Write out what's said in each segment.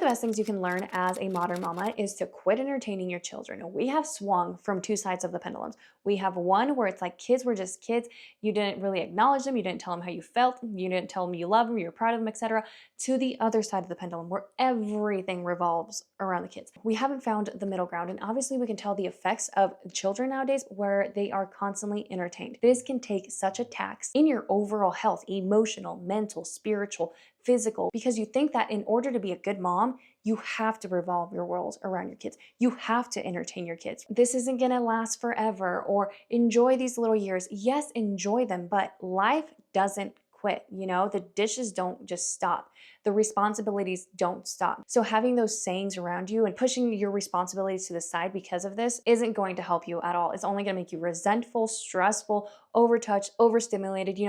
the best things you can learn as a modern mama is to quit entertaining your children. We have swung from two sides of the pendulums. We have one where it's like kids were just kids. You didn't really acknowledge them. You didn't tell them how you felt. You didn't tell them you love them, you're proud of them, etc. To the other side of the pendulum where everything revolves around the kids. We haven't found the middle ground. And obviously we can tell the effects of children nowadays where they are constantly entertained. This can take such a tax in your overall health, emotional, mental, spiritual, physical, because you think that in order to be a good mom, you have to revolve your world around your kids. You have to entertain your kids. This isn't gonna last forever, or enjoy these little years. Yes, enjoy them, but life doesn't quit. The dishes don't just stop. The responsibilities don't stop. So having those sayings around you and pushing your responsibilities to the side because of this isn't going to help you at all. It's only going to make you resentful, stressful, overtouched, overstimulated,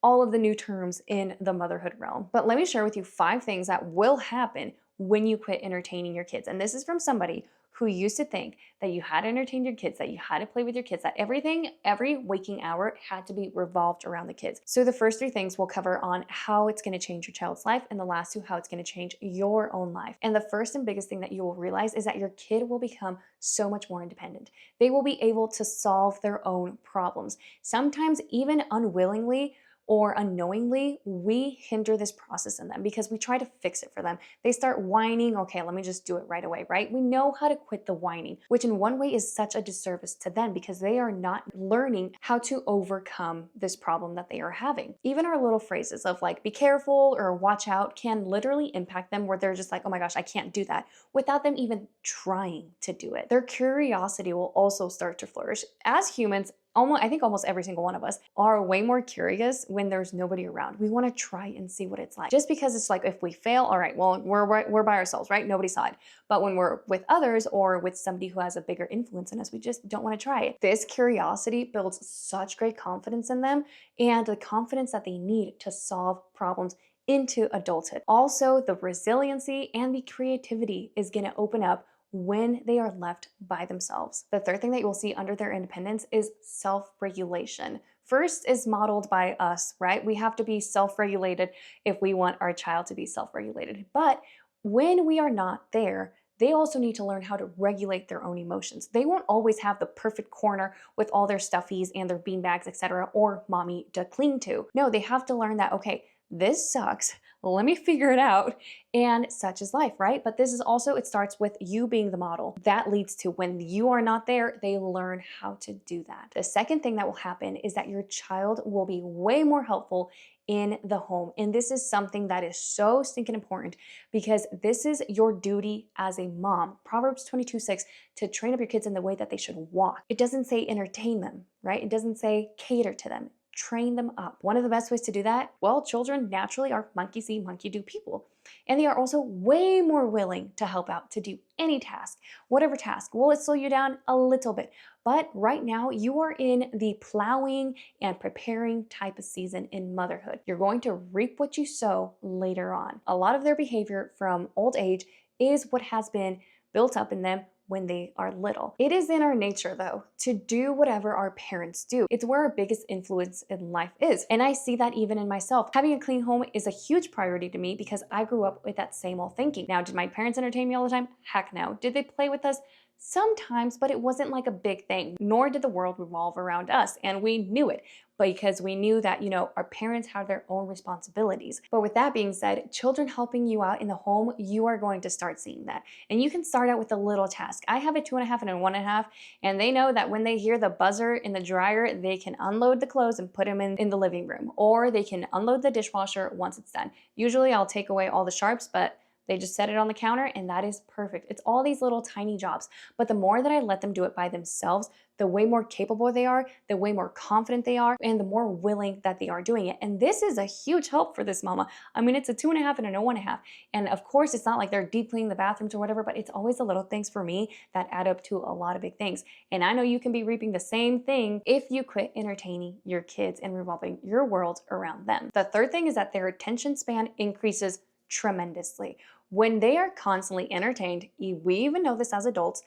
all of the new terms in the motherhood realm. But let me share with you 5 things that will happen when you quit entertaining your kids. And this is from somebody who used to think that you had to entertain your kids, that you had to play with your kids, that every waking hour had to be revolved around the kids. So the first 3 things we'll cover on how it's going to change your child's life, and the last 2, how it's going to change your own life. And the first and biggest thing that you will realize is that your kid will become so much more independent. They will be able to solve their own problems. Sometimes even unwillingly or unknowingly, we hinder this process in them because we try to fix it for them. They start whining, okay, let me just do it right away, right? We know how to quit the whining, which in one way is such a disservice to them because they are not learning how to overcome this problem that they are having. Even our little phrases of like, be careful or watch out can literally impact them where they're just like, oh my gosh, I can't do that, without them even trying to do it. Their curiosity will also start to flourish. As humans, I think almost every single one of us are way more curious when there's nobody around. We want to try and see what it's like. Just because it's like, if we fail, all right, well, we're by ourselves, right? Nobody saw it. But when we're with others or with somebody who has a bigger influence in us, we just don't want to try it. This curiosity builds such great confidence in them and the confidence that they need to solve problems into adulthood. Also, the resiliency and the creativity is going to open up when they are left by themselves. The third thing that you will see under their independence is self-regulation. First is modeled by us, right? We have to be self-regulated if we want our child to be self-regulated. But when we are not there, they also need to learn how to regulate their own emotions. They won't always have the perfect corner with all their stuffies and their beanbags, etc., or mommy to cling to. No, they have to learn that, okay, this sucks. Let me figure it out. And such is life, right? But this is also, it starts with you being the model. That leads to when you are not there, they learn how to do that. The second thing that will happen is that your child will be way more helpful in the home. And this is something that is so stinking important because this is your duty as a mom. Proverbs 22:6, to train up your kids in the way that they should walk. It doesn't say entertain them, right? It doesn't say cater to them. Train them up. One of the best ways to do that, well, children naturally are monkey see, monkey do people. And they are also way more willing to help out, to do any task, whatever task. Will it slow you down a little bit? But right now you are in the plowing and preparing type of season in motherhood. You're going to reap what you sow later on. A lot of their behavior from old age is what has been built up in them when they are little. It is in our nature though, to do whatever our parents do. It's where our biggest influence in life is. And I see that even in myself. Having a clean home is a huge priority to me because I grew up with that same old thinking. Now, did my parents entertain me all the time? Heck no. Did they play with us? Sometimes, but it wasn't like a big thing, nor did the world revolve around us. And we knew it because we knew that, our parents have their own responsibilities. But with that being said, children helping you out in the home, you are going to start seeing that. And you can start out with a little task. I have a 2.5 and a 1.5, and they know that when they hear the buzzer in the dryer, they can unload the clothes and put them in the living room, or they can unload the dishwasher once it's done. Usually I'll take away all the sharps, but they just set it on the counter and that is perfect. It's all these little tiny jobs. But the more that I let them do it by themselves, the way more capable they are, the way more confident they are, and the more willing that they are doing it. And this is a huge help for this mama. I mean, it's a 2.5 and a 1.5. And of course, it's not like they're deep cleaning the bathrooms or whatever, but it's always the little things for me that add up to a lot of big things. And I know you can be reaping the same thing if you quit entertaining your kids and revolving your world around them. The third thing is that their attention span increases tremendously. When they are constantly entertained, we even know this as adults,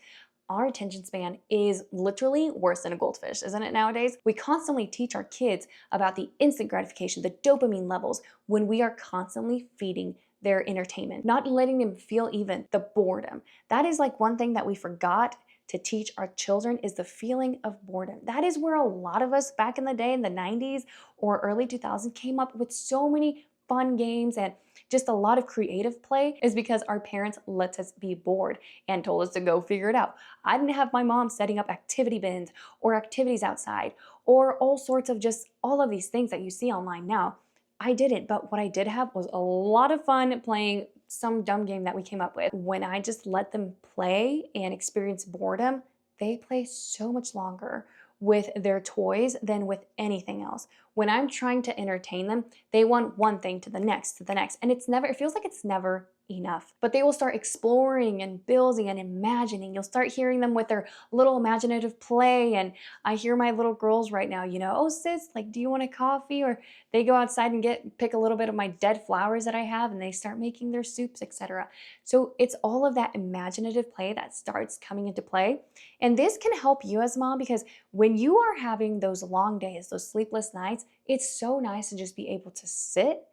our attention span is literally worse than a goldfish, isn't it nowadays? We constantly teach our kids about the instant gratification, the dopamine levels, when we are constantly feeding their entertainment, not letting them feel even the boredom. That is like one thing that we forgot to teach our children, is the feeling of boredom. That is where a lot of us back in the day in the 90s or early 2000s came up with so many fun games and just a lot of creative play, is because our parents let us be bored and told us to go figure it out. I didn't have my mom setting up activity bins or activities outside or all sorts of just all of these things that you see online now. I didn't, but what I did have was a lot of fun playing some dumb game that we came up with. When I just let them play and experience boredom, they play so much longer with their toys than with anything else. When I'm trying to entertain them, they want one thing to the next, and it feels like it's never enough. But they will start exploring and building and imagining. You'll start hearing them with their little imaginative play. And I hear my little girls right now, oh sis, like, do you want a coffee? Or they go outside and pick a little bit of my dead flowers that I have, and they start making their soups, etc. So it's all of that imaginative play that starts coming into play. And this can help you as mom, because when you are having those long days, those sleepless nights, it's so nice to just be able to sit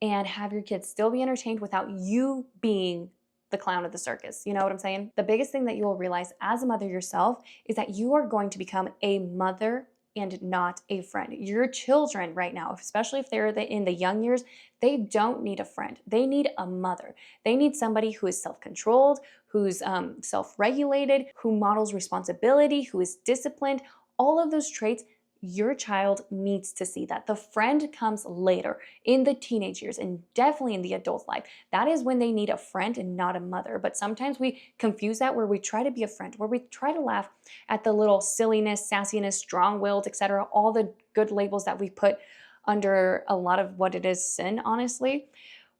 and have your kids still be entertained without you being the clown of the circus. You know what I'm saying? The biggest thing that you will realize as a mother yourself is that you are going to become a mother and not a friend. Your children right now, especially if they're in the young years, they don't need a friend. They need a mother. They need somebody who is self-controlled, who's self-regulated, who models responsibility, who is disciplined. All of those traits, your child needs to see that. The friend comes later in the teenage years and definitely in the adult life. That is when they need a friend and not a mother. But sometimes we confuse that, where we try to be a friend, where we try to laugh at the little silliness, sassiness, strong-willed, etc., all the good labels that we put under a lot of what it is sin, honestly.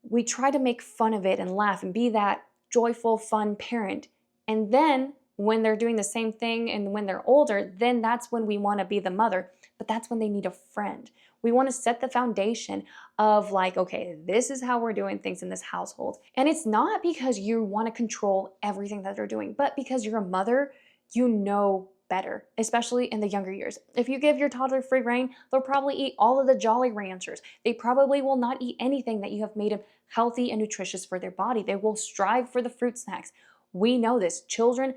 We try to make fun of it and laugh and be that joyful, fun parent. And then when they're doing the same thing and when they're older, then that's when we want to be the mother, but that's when they need a friend. We want to set the foundation of like, okay, this is how we're doing things in this household. And it's not because you want to control everything that they're doing, but because you're a mother, you know better, especially in the younger years. If you give your toddler free rein, they'll probably eat all of the Jolly Ranchers. They probably will not eat anything that you have made them healthy and nutritious for their body. They will strive for the fruit snacks. We know this. Children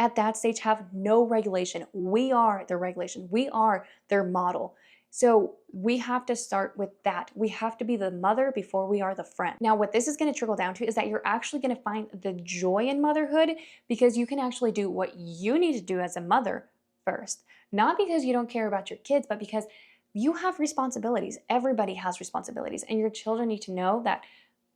at that stage have no regulation. We are their regulation. We are their model. So we have to start with that. We have to be the mother before we are the friend. Now, what this is going to trickle down to is that you're actually going to find the joy in motherhood, because you can actually do what you need to do as a mother first. Not because you don't care about your kids, but because you have responsibilities. Everybody has responsibilities, and your children need to know that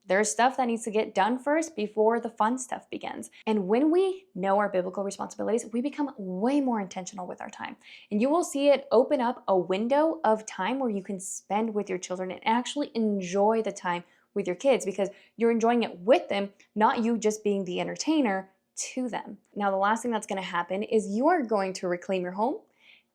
there's stuff that needs to get done first before the fun stuff begins. And when we know our biblical responsibilities, we become way more intentional with our time. And you will see it open up a window of time where you can spend with your children and actually enjoy the time with your kids, because you're enjoying it with them, not you just being the entertainer to them. Now, the last thing that's going to happen is you are going to reclaim your home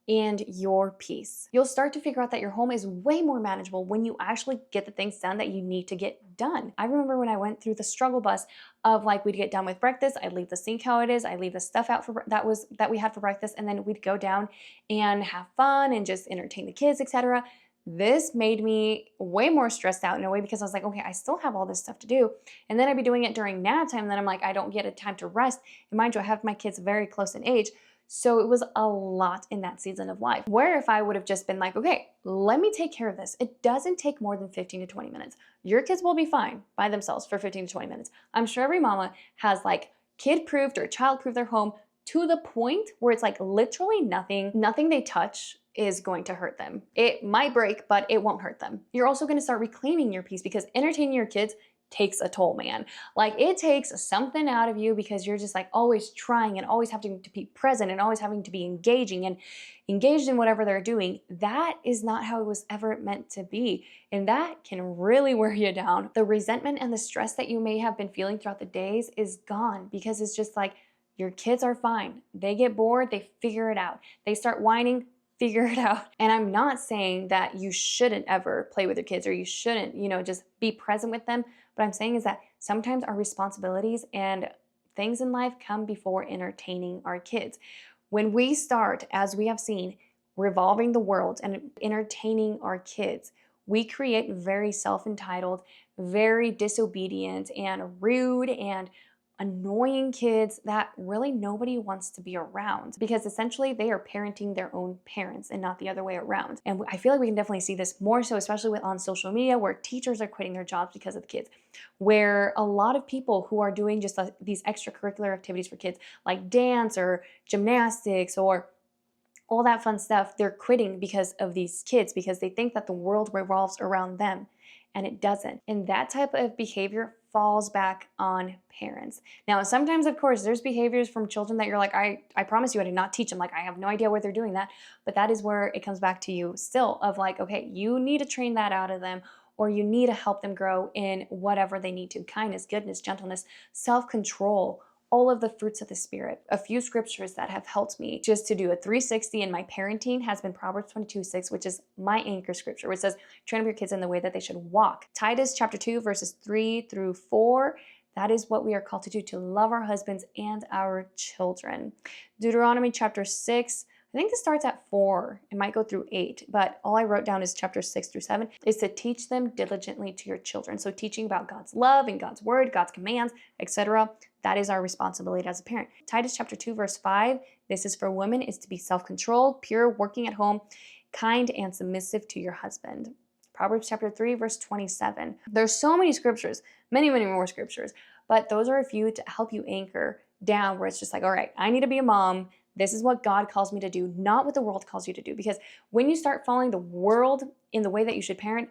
and your peace. You'll start to figure out that your home is way more manageable when you actually get the things done that you need to get done. I remember when I went through the struggle bus of like, we'd get done with breakfast, I'd leave the sink how it is, I'd leave the stuff out that we had for breakfast, and then we'd go down and have fun and just entertain the kids, etc. This made me way more stressed out in a way, because I was like, okay, I still have all this stuff to do. And then I'd be doing it during nap time, and then I'm like, I don't get a time to rest. And mind you, I have my kids very close in age. So it was a lot in that season of life, where if I would have just been like, okay, let me take care of this. It doesn't take more than 15 to 20 minutes. Your kids will be fine by themselves for 15 to 20 minutes. I'm sure every mama has like kid-proofed or child-proofed their home to the point where it's like literally nothing they touch is going to hurt them. It might break, but it won't hurt them. You're also going to start reclaiming your peace, because entertaining your kids takes a toll, man. Like, it takes something out of you, because you're just like always trying and always having to be present and always having to be engaging and engaged in whatever they're doing. That is not how it was ever meant to be. And that can really wear you down. The resentment and the stress that you may have been feeling throughout the days is gone, because it's just like, your kids are fine. They get bored, they figure it out. They start whining, figure it out. And I'm not saying that you shouldn't ever play with your kids, or you shouldn't, just be present with them. What I'm saying is that sometimes our responsibilities and things in life come before entertaining our kids. When we start, as we have seen, revolving the world and entertaining our kids, we create very self-entitled, very disobedient and rude and annoying kids that really nobody wants to be around, because essentially they are parenting their own parents and not the other way around. And I feel like we can definitely see this more so, especially with on social media, where teachers are quitting their jobs because of the kids, where a lot of people who are doing just these extracurricular activities for kids like dance or gymnastics or all that fun stuff, they're quitting because of these kids, because they think that the world revolves around them, and it doesn't. And that type of behavior falls back on parents. Now, sometimes, of course, there's behaviors from children that you're like, I promise you I did not teach them. Like, I have no idea why they're doing that. But that is where it comes back to you still of like, okay, you need to train that out of them, or you need to help them grow in whatever they need to. Kindness, goodness, gentleness, self-control, all of the fruits of the Spirit. A few scriptures that have helped me just to do a 360 in my parenting has been Proverbs 22:6, which is my anchor scripture, which says, train up your kids in the way that they should walk. Titus chapter 2, verses 3-4, that is what we are called to do, to love our husbands and our children. Deuteronomy chapter 6, I think it starts at 4. It might go through 8, but all I wrote down is chapter 6-7, is to teach them diligently to your children. So teaching about God's love and God's word, God's commands, etc. That is our responsibility as a parent. Titus chapter 2, verse 5, this is for women, is to be self-controlled, pure, working at home, kind and submissive to your husband. Proverbs chapter 3, verse 27. There's so many scriptures, many, many more scriptures, but those are a few to help you anchor down where it's just like, all right, I need to be a mom. This is what God calls me to do, not what the world calls you to do. Because when you start following the world in the way that you should parent,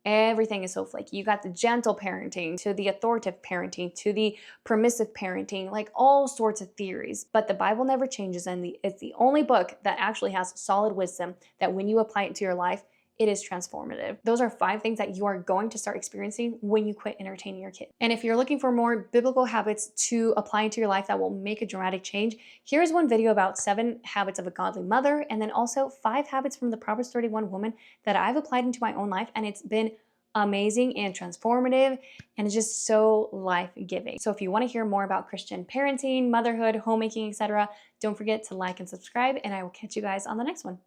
everything is so flaky. You got the gentle parenting to the authoritative parenting to the permissive parenting, like all sorts of theories. But the Bible never changes, and it's the only book that actually has solid wisdom that when you apply it to your life, it is transformative. Those are 5 things that you are going to start experiencing when you quit entertaining your kid. And if you're looking for more biblical habits to apply into your life that will make a dramatic change, here's one video about 7 habits of a godly mother, and then also 5 habits from the Proverbs 31 woman that I've applied into my own life, and it's been amazing and transformative, and it's just so life-giving. So if you want to hear more about Christian parenting, motherhood, homemaking, etc., don't forget to like and subscribe, and I will catch you guys on the next one.